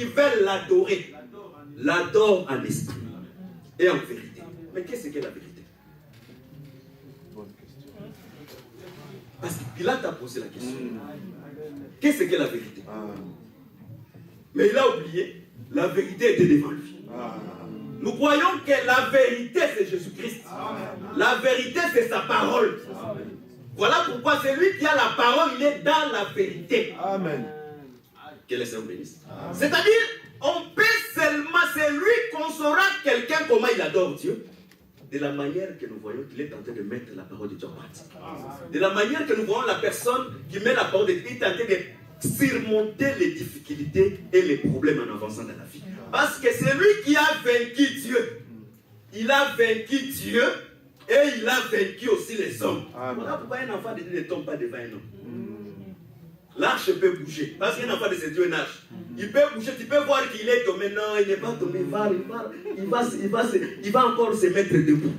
qui veulent l'adorer l'adorent en esprit et en vérité. Mais qu'est-ce qu'est la vérité? Parce que Pilate a posé la question. Qu'est-ce qu'est la vérité? Mais il a oublié, la vérité était devant lui. Nous croyons que la vérité c'est Jésus-Christ. La vérité c'est sa parole. Voilà pourquoi celui qui a la parole, il est dans la vérité. Amen. Que le Seigneur bénisse. C'est-à-dire, on peut seulement, c'est lui qu'on saura quelqu'un comment il adore Dieu. De la manière que nous voyons qu'il est en train de mettre la parole de Dieu en pratique. De la manière que nous voyons la personne qui met la parole de Dieu, il est en train de surmonter les difficultés et les problèmes en avançant dans la vie. Parce que c'est lui qui a vaincu Dieu. Il a vaincu Dieu et il a vaincu aussi les hommes. Voilà pourquoi un enfant de Dieu ne tombe pas devant un homme. L'arche peut bouger. Parce qu'un enfant de Dieu est une arche. Il peut bouger, tu peux voir qu'il est tombé. Non, il n'est pas tombé. Il va encore se mettre debout.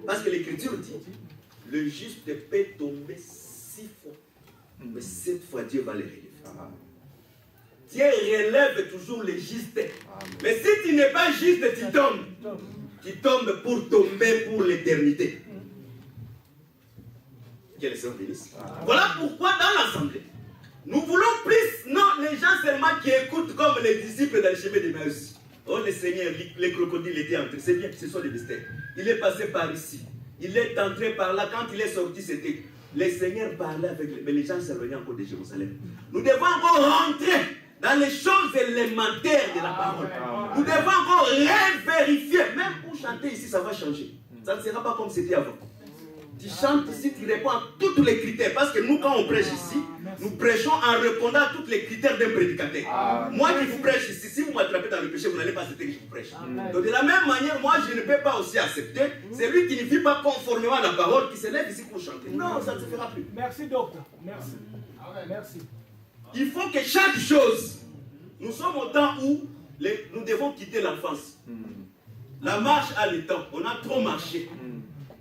Parce que l'Écriture dit, le juste peut tomber 6 fois. Mais 7 fois Dieu va les relever. Dieu relève toujours les justes. Mais si tu n'es pas juste, tu tombes. Tu tombes pour tomber pour l'éternité. Que le Seigneur bénisse. Voilà pourquoi dans l'assemblée, nous voulons plus, non, les gens seulement qui écoutent comme les disciples dans le chemin d'Emmaüs. Oh, le Seigneur, les crocodiles étaient entrés. C'est bien, ce sont des mystères. Il est passé par ici. Il est entré par là. Quand il est sorti, c'était... Le Seigneur parlait avec les... Mais les gens s'éloignaient encore de Jérusalem. Nous devons encore rentrer dans les choses élémentaires de la parole. Nous devons encore vérifier. Même pour chanter ici, ça va changer. Ça ne sera pas comme c'était avant. Tu chantes ici, tu réponds à tous les critères. Parce que nous, quand on prêche ici, nous prêchons en répondant à tous les critères d'un prédicateur. Moi qui vous prêche ici, si vous m'attrapez dans le péché, vous n'allez pas accepter que je vous prêche. Donc de la même manière, moi je ne peux pas aussi accepter celui qui ne vit pas conformément à la parole, qui se lève ici pour chanter. Non, ça ne se fera plus. Merci docteur. Merci. Merci. Il faut que chaque chose, nous sommes au temps où nous devons quitter l'enfance. La marche a le temps, on a trop marché.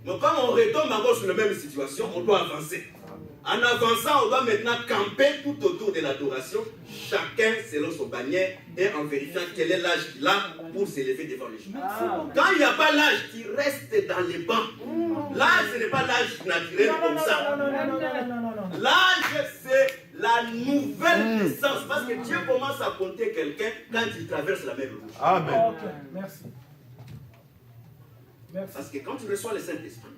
Mais quand on retombe encore sur la même situation, on doit avancer. En avançant, on doit maintenant camper tout autour de l'adoration, chacun selon son bannière et en vérifiant quel est l'âge qu'il a pour s'élever devant les gens. Quand il n'y a pas l'âge, tu restes dans les bancs. L'âge, ce n'est pas l'âge naturel comme ça. L'âge, c'est la nouvelle naissance. Parce que Dieu commence à compter quelqu'un quand il traverse la mer Rouge. Amen. Merci. Parce que quand tu reçois le Saint-Esprit,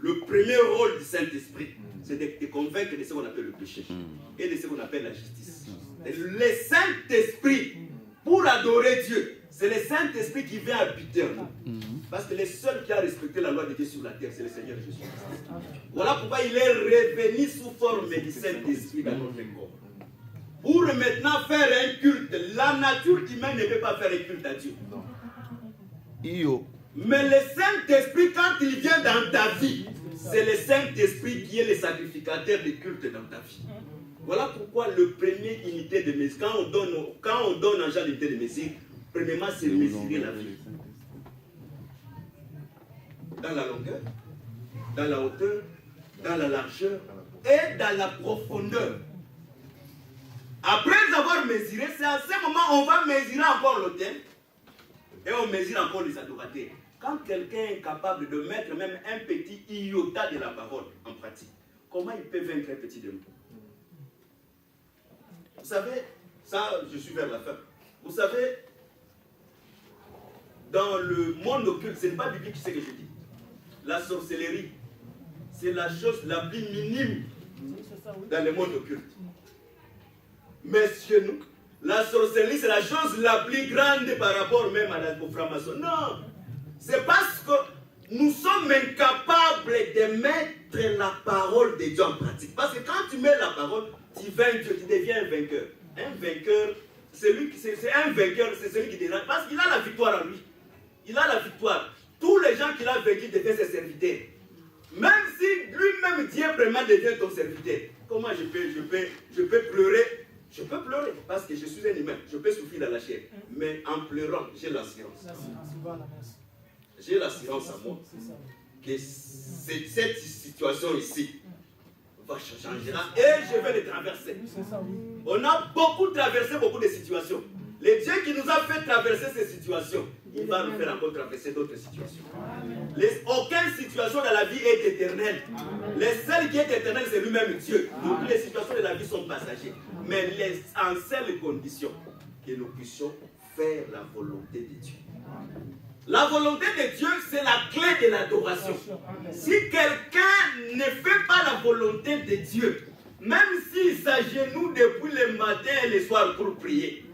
le premier rôle du Saint-Esprit, c'est de te convaincre de ce qu'on appelle le péché et de ce qu'on appelle la justice. Le Saint-Esprit, pour adorer Dieu, c'est le Saint-Esprit qui vient habiter en nous. Parce que le seul qui a respecté la loi de Dieu sur la terre, c'est le Seigneur Jésus. Voilà pourquoi il est revenu sous forme du Saint-Esprit dans notre corps. Pour maintenant faire un culte, la nature humaine ne peut pas faire un culte à Dieu. Mais le Saint-Esprit, quand il vient dans ta vie, c'est le Saint-Esprit qui est le sacrificateur de culte dans ta vie. Voilà pourquoi le premier unité de mesure, quand on donne un genre d'unité de mesure, premièrement, c'est mesurer la vie. Dans la longueur, dans la hauteur, dans la largeur et dans la profondeur. Après avoir mesuré, c'est à ce moment on va mesurer encore l'autel et on mesure encore les adorateurs. Quand quelqu'un est capable de mettre même un petit iota de la parole en pratique, comment il peut vaincre un petit démon? Vous savez, ça, je suis vers la fin. Vous savez, dans le monde occulte, ce n'est pas biblique ce que je dis. La sorcellerie, c'est la chose la plus minime dans le monde occulte. Mais chez nous, la sorcellerie, c'est la chose la plus grande par rapport même aux francs-maçons. Non! C'est parce que nous sommes incapables de mettre la parole de Dieu en pratique. Parce que quand tu mets la parole, tu vaincs Dieu, tu deviens un vainqueur. Un vainqueur, c'est un vainqueur, c'est celui qui dérange. Parce qu'il a la victoire en lui. Il a la victoire. Tous les gens qu'il a vaincus deviennent ses serviteurs. Même si lui-même, Dieu vraiment devient ton serviteur. Comment je peux pleurer? Je peux pleurer parce que je suis un humain. Je peux souffrir dans la chair. Mais en pleurant, j'ai l'assurance. J'ai l'assurance à moi que cette situation ici va changer et je vais les traverser. On a traversé beaucoup de situations. Le Dieu qui nous a fait traverser ces situations, il va nous faire encore traverser d'autres situations. Aucune situation dans la vie est éternelle. Le seul qui est éternel, c'est lui-même Dieu. Donc les situations de la vie sont passagères. Mais en seule condition que nous puissions faire la volonté de Dieu. La volonté de Dieu, c'est la clé de l'adoration. Si quelqu'un ne fait pas la volonté de Dieu, même s'il s'agenouille depuis le matin et le soir pour prier,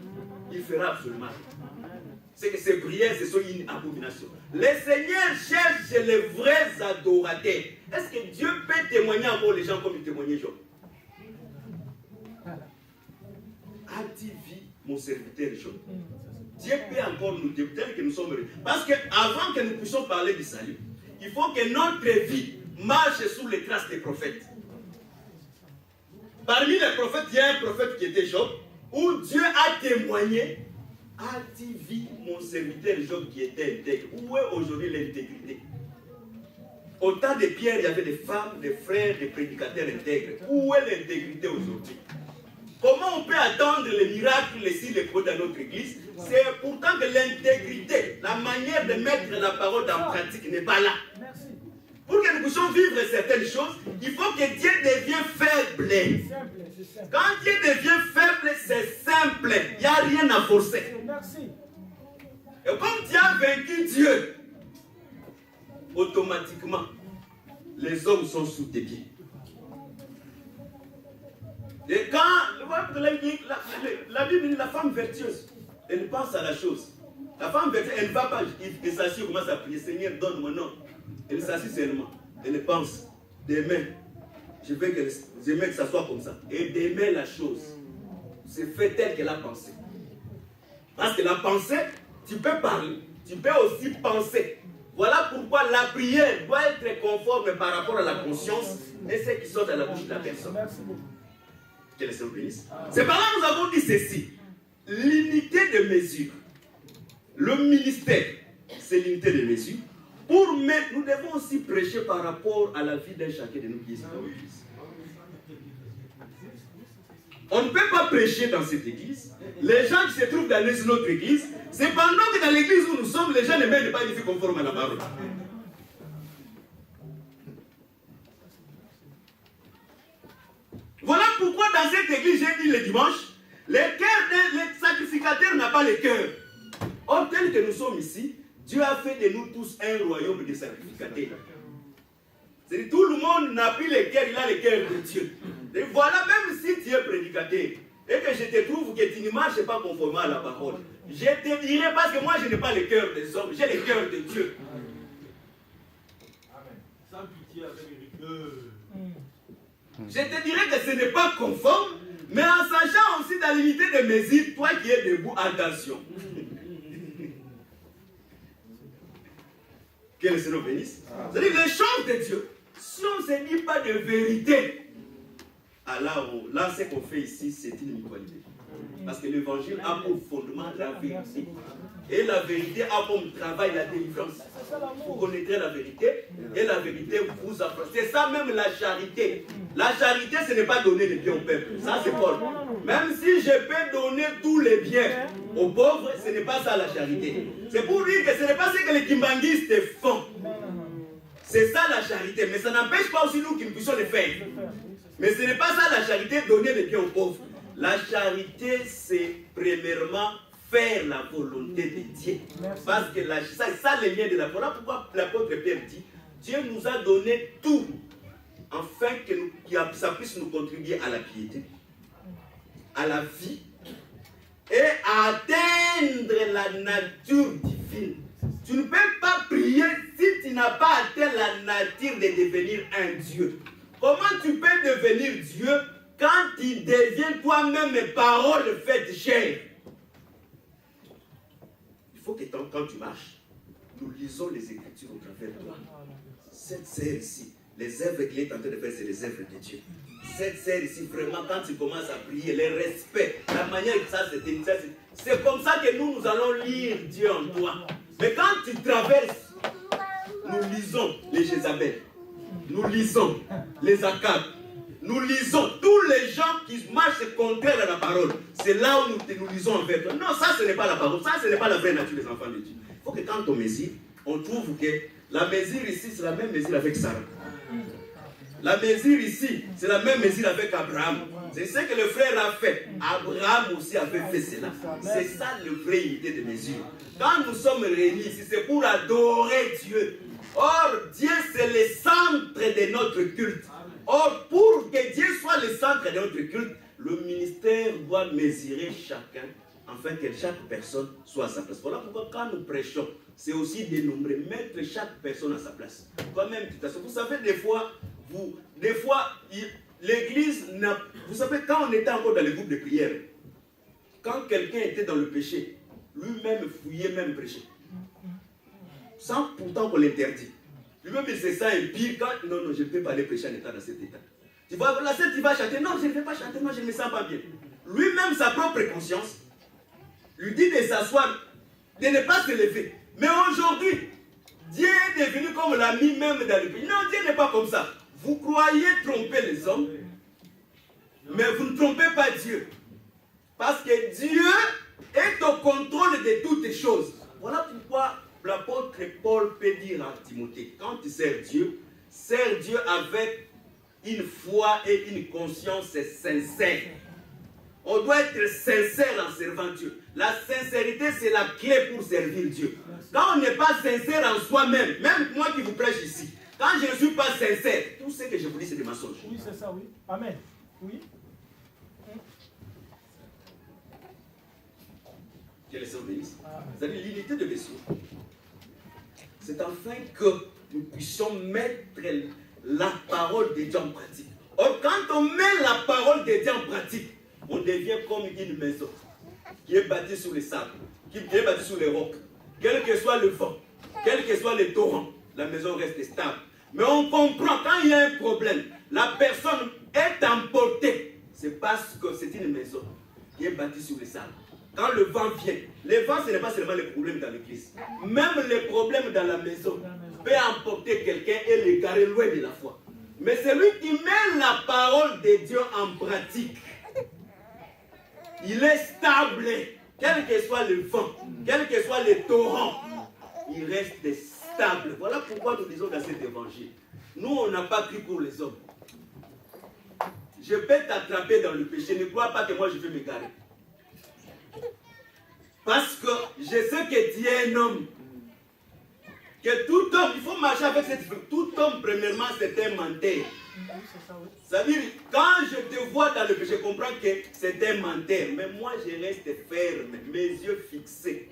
il fera absolument rien. C'est que ces prières, ce sont une abomination. Le Seigneur cherche les vrais adorateurs. Est-ce que Dieu peut témoigner encore les gens comme il témoignait Job? A-t-il vu mon serviteur Job? Dieu peut encore nous dire tel que nous sommes heureux. Parce qu'avant que nous puissions parler du salut, il faut que notre vie marche sous les traces des prophètes. Parmi les prophètes, il y a un prophète qui était Job, où Dieu a témoigné. A-t-il vu mon serviteur Job qui était intègre? Où est aujourd'hui l'intégrité? Au temps de Pierre, il y avait des femmes, des frères, des prédicateurs intègres. Où est l'intégrité aujourd'hui? Comment on peut attendre les miracles ici, les codes dans notre église? C'est pourtant que l'intégrité, la manière de mettre la parole en pratique n'est pas là. Pour que nous puissions vivre certaines choses, il faut que Dieu devienne faible. Quand Dieu devient faible, c'est simple. Il n'y a rien à forcer. Et comme tu as vaincu Dieu, automatiquement, les hommes sont sous tes pieds. Et quand la Bible dit la femme vertueuse, elle pense à la chose. La femme vertueuse, elle ne va pas, elle s'assied, commence à prier, Seigneur, donne-moi, non. Elle s'assied seulement. Elle pense, demain, je veux que ça soit comme ça. Et demain, la chose, c'est fait telle qu'elle a pensé. Parce que la pensée, tu peux parler, tu peux aussi penser. Voilà pourquoi la prière doit être conforme par rapport à la conscience et ce qui sort de la bouche de la personne. Que le Seigneur bénisse. C'est par là que nous avons dit ceci. L'unité de mesure. Le ministère, c'est l'unité de mesure. Mais nous devons aussi prêcher par rapport à la vie d'un chacun de nous qui est dans l'église. On ne peut pas prêcher dans cette église. Les gens qui se trouvent dans notre église, c'est pendant que dans l'église où nous sommes, les gens ne mènent pas une vie conforme à la parole. Voilà pourquoi dans cette église, j'ai dit le dimanche, les sacrificateurs n'ont pas le cœur. Or, tel que nous sommes ici, Dieu a fait de nous tous un royaume de sacrificateurs. C'est-à-dire tout le monde n'a plus le cœur, il a le cœur de Dieu. Et voilà, même si tu es prédicateur, et que je te trouve que tu ne marches pas conformément à la parole, je te dirai, parce que moi je n'ai pas le cœur des hommes, j'ai le cœur de Dieu. Amen. Sans pitié avec rigueur. Je te dirais que ce n'est pas conforme, mais en sachant aussi dans l'unité de mesure, toi qui es debout, attention. Que le Seigneur bénisse. C'est-à-dire les choses de Dieu, si on ne se dit pas de vérité, alors là, ce qu'on fait ici, c'est une inéqualité. Parce que l'évangile a pour fondement la vérité. Et la vérité a comme travail la délivrance. Vous connaîtrez la vérité et la vérité vous apprend. C'est ça même la charité. La charité, ce n'est pas donner les biens au peuple. Ça, c'est Paul. Même si je peux donner tous les biens aux pauvres, ce n'est pas ça la charité. C'est pour dire que ce n'est pas ce que les kimbanguistes font. C'est ça la charité. Mais ça n'empêche pas aussi nous qui ne puissions le faire. Mais ce n'est pas ça la charité, donner les biens aux pauvres. La charité, c'est premièrement faire la volonté de Dieu. Parce que c'est ça le lien de la parole. Pourquoi l'apôtre Pierre dit, Dieu nous a donné tout, afin que ça puisse nous contribuer à la piété, à la vie, et à atteindre la nature divine. Tu ne peux pas prier si tu n'as pas atteint la nature de devenir un Dieu. Comment tu peux devenir Dieu quand tu deviens toi-même parole faite chair? Il faut que quand tu marches, nous lisons les Écritures au travers de toi. Cette sœur ici, les œuvres qu'il est en train de faire, c'est les œuvres de Dieu. Cette sœur ici, vraiment, quand tu commences à prier, le respect, la manière que ça c'est comme ça que nous allons lire Dieu en toi. Mais quand tu traverses, nous lisons les Jézabel, nous lisons les Akab, nous lisons, tous les gens qui marchent contraire à la parole, c'est là où nous lisons en fait. Non, ça ce n'est pas la parole, ça ce n'est pas la vraie nature des enfants de Dieu. Il faut que quand on mesure, on trouve que la mesure ici, c'est la même mesure avec Sarah. La mesure ici, c'est la même mesure avec Abraham. C'est ce que le frère a fait. Abraham aussi avait fait cela. C'est ça la vraie unité de mesure. Quand nous sommes réunis ici, c'est pour adorer Dieu. Or, Dieu, c'est le centre de notre culte. Or, pour que Dieu soit le centre de notre culte, le ministère doit mesurer chacun, afin que chaque personne soit à sa place. Voilà pourquoi quand nous prêchons, c'est aussi dénombrer, mettre chaque personne à sa place. Toi-même, vous savez, des fois, l'église, vous savez, quand on était encore dans les groupes de prière, quand quelqu'un était dans le péché, lui-même fouillait même prêcher. Sans pourtant qu'on l'interdit. Lui-même, il se sent impire quand, non, je ne peux pas aller prêcher en état dans cet état. Tu vois, la scène, tu vas chanter, non, je ne vais pas chanter, moi je ne me sens pas bien. Lui-même, sa propre conscience, lui dit de s'asseoir, de ne pas se lever. Mais aujourd'hui, Dieu est devenu comme l'ami même dans le pays. Non, Dieu n'est pas comme ça. Vous croyez tromper les hommes, mais vous ne trompez pas Dieu. Parce que Dieu est au contrôle de toutes les choses. Voilà pourquoi l'apôtre Paul peut dire à Timothée, quand tu sers Dieu avec une foi et une conscience sincère. On doit être sincère en servant Dieu. La sincérité, c'est la clé pour servir Dieu. Quand on n'est pas sincère en soi-même, même moi qui vous prêche ici, quand je ne suis pas sincère, tout ce que je vous dis, c'est des mensonges. Oui, c'est ça, oui. Amen. Oui. Que les sœurs bénissent. C'est-à-dire l'unité de vaisseau. C'est afin que nous puissions mettre la parole de Dieu en pratique. Or, quand on met la parole de Dieu en pratique, on devient comme une maison qui est bâtie sur les sables, qui est bâtie sur les rocs. Quel que soit le vent, quel que soit les torrents, la maison reste stable. Mais on comprend, quand il y a un problème, la personne est emportée. C'est parce que c'est une maison qui est bâtie sur les sables. Quand le vent vient, le vent, ce n'est pas seulement les problèmes dans l'église. Même les problèmes dans la maison peut emporter quelqu'un et l'égarer loin de la foi. Mais celui qui met la parole de Dieu en pratique, il est stable. Quel que soit le vent, quel que soit les torrents, il reste stable. Voilà pourquoi nous disons dans cet évangile, nous, on n'a pas pris pour les hommes. Je peux t'attraper dans le péché, ne crois pas que moi je vais m'égarer. Parce que je sais que tu es un homme. Que tout homme, il faut marcher avec cette fille. Tout homme, premièrement, c'est un menteur. C'est-à-dire, quand je te vois dans le péché, je comprends que c'est un menteur. Mais moi, je reste ferme, mes yeux fixés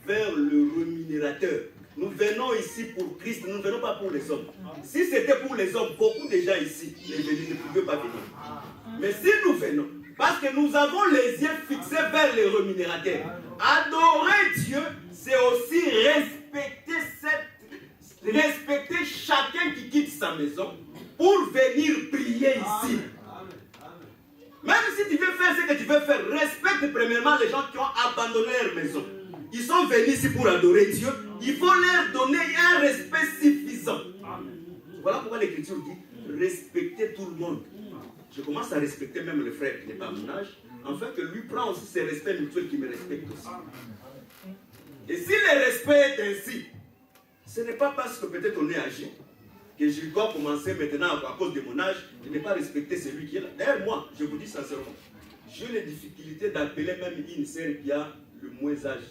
vers le rémunérateur. Nous venons ici pour Christ, nous ne venons pas pour les hommes. Si c'était pour les hommes, beaucoup de gens ici ne pouvaient pas venir. Mais si nous venons, parce que nous avons les yeux fixés vers les rémunérateurs. Adorer Dieu, c'est aussi respecter chacun qui quitte sa maison pour venir prier ici. Même si tu veux faire ce que tu veux faire, respecte premièrement les gens qui ont abandonné leur maison. Ils sont venus ici pour adorer Dieu. Il faut leur donner un respect suffisant. Voilà pourquoi l'Écriture dit respecter tout le monde. Je commence à respecter même le frère qui n'est pas à mon âge, afin que lui prenne aussi ses respects mutuels qui me respectent aussi. Et si le respect est ainsi, ce n'est pas parce que peut-être on est âgé que je dois commencer maintenant à cause de mon âge de ne pas respecter celui qui est là. D'ailleurs, moi, je vous dis sincèrement, j'ai les difficultés d'appeler même une sœur qui a le moins âge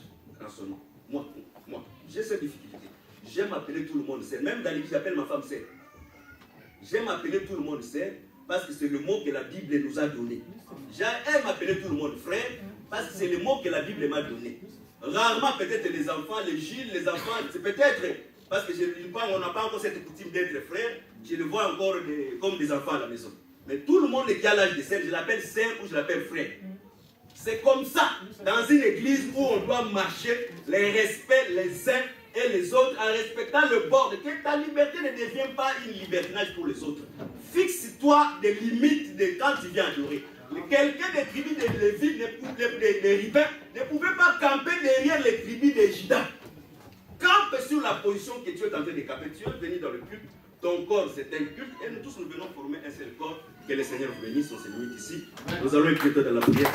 en son nom. Moi, j'ai cette difficulté. J'aime appeler tout le monde sœur. Même dans l'église, j'appelle ma femme sœur. J'aime appeler tout le monde sœur parce que c'est le mot que la Bible nous a donné. J'aime appeler tout le monde frère parce que c'est le mot que la Bible m'a donné. Rarement peut-être les enfants, les Gilles, les enfants, c'est peut-être parce que on n'a pas encore cette coutume d'être frère, je le vois encore comme des enfants à la maison. Mais tout le monde qui a l'âge de sœur, je l'appelle sœur ou je l'appelle frère. C'est comme ça, dans une église où on doit marcher, les respects les uns et les autres, en respectant le bord, que ta liberté ne devient pas une libertinage pour les autres. Fixe-toi des limites de quand tu viens adorer. Quelqu'un des tribus de Lévi, des Ribins, ne pouvait pas camper derrière les tribus de Juda. Campe sur la position que tu es en train de camper. Tu es venu dans le culte, ton corps c'est un culte, et nous tous nous venons former un seul corps, Que le Seigneur vous bénisse, on se limite ici. Nous allons écouter dans la prière.